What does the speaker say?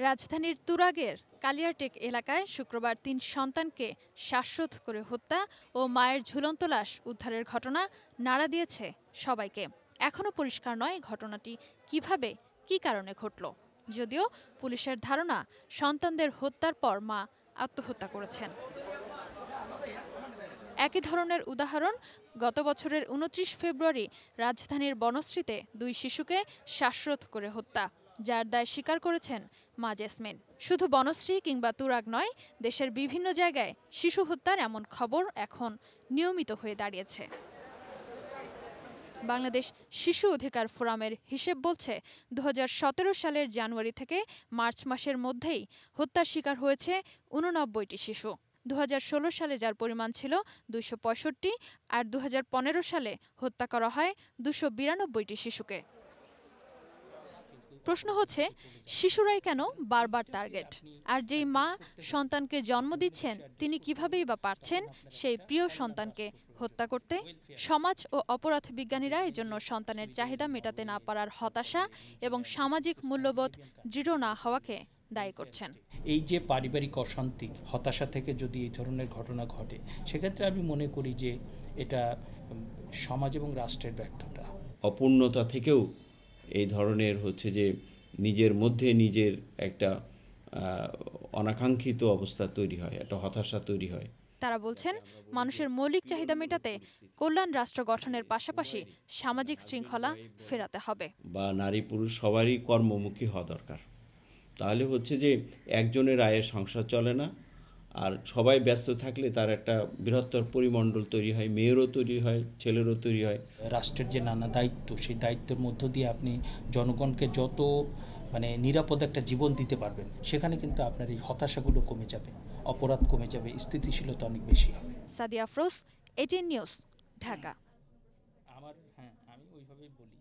রাজধানীর তুরাগের কালিয়াটেক এলাকায় শুক্রবার ৩ সন্তানকে শ্বাসরোধ করে হত্যা ও মায়ের ঝুলন্ত লাশ উদ্ধারের ঘটনা নাড়া দিয়েছে সবাইকে। এখনও পরিষ্কার নয় ঘটনাটি কিভাবে, কী কারণে ঘটল। যদিও পুলিশের ধারণা, সন্তানদের হত্যার পর মা আত্মহত্যা করেছেন। একই ধরনের উদাহরণ গত বছরের ২৯ ফেব্রুয়ারি রাজধানীর বনশ্রীতে ২ শিশুকে শ্বাসরোধ করে হত্যা, যার দায় স্বীকার করেছেন মা জেসমিন। শুধু বনশ্রী কিংবা তুরাগ নয়, দেশের বিভিন্ন জায়গায় শিশু হত্যার এমন খবর এখন নিয়মিত হয়ে দাঁড়িয়েছে। বাংলাদেশ শিশু অধিকার ফোরামের হিসেব বলছে, ২০১৭ সালের জানুয়ারি থেকে মার্চ মাসের মধ্যেই হত্যার শিকার হয়েছে ৮৯টি শিশু। ২০১৬ সালে যার পরিমাণ ছিল ২৬৫, আর ২০১৫ সালে হত্যা করা হয় ২৯২টি শিশুকে। প্রশ্ন হচ্ছে, শিশুরাই কেন বারবার টার্গেট? আর যেই মা সন্তানকে জন্ম দিচ্ছেন, তিনি কিভাবেই বা পারছেন সেই প্রিয় সন্তানকে হত্যা করতে? সমাজ ও অপরাধ বিজ্ঞানীরা এজন্য সন্তানের চাহিদা মেটাতে না পারার হতাশা এবং সামাজিক মূল্যবোধ দৃঢ় না হওয়াকে দায়ী করছেন। এই যে পারিবারিক অশান্তি, হতাশা থেকে যদি এই ধরনের ঘটনা ঘটে, সেক্ষেত্রে আমি মনে করি যে এটা সমাজ এবং রাষ্ট্রের ব্যর্থতা। অপূর্ণতা থেকেও এই ধরনের যে নিজের মধ্যে নিজের একটা অনাকাঙ্ক্ষিত অবস্থা তৈরি হয়, একটা হতাশা তৈরি হয়। তারা বলছেন, মানুষের মৌলিক চাহিদা মেটাতে কল্যাণ রাষ্ট্র গঠনের পাশাপাশি সামাজিক শৃঙ্খলা ফেরাতে হবে। বা নারী পুরুষ সবারই কর্মমুখী হওয়া দরকার। তাহলে যে একজনের আয়ের সংসার চলে না, আর সবাই ব্যস্ত থাকলে তার একটা বৃহত্তর পরিমণ্ডল তৈরি হয়, মেয়েরও তৈরি হয়, ছেলেরও তৈরি হয়। রাষ্ট্রের যে নানা দায়িত্ব, সেই দায়িত্বের মধ্য দিয়ে আপনি জনগণকে যত নিরাপদ একটা জীবন দিতে পারবেন, সেখানে কিন্তু আপনার এই হতাশাগুলো কমে যাবে, অপরাধ কমে যাবে, স্থিতিশীলতা অনেক বেশি হবে। Sadia Afroz, ATN news, Dhaka. আমি ওইভাবেই বলি।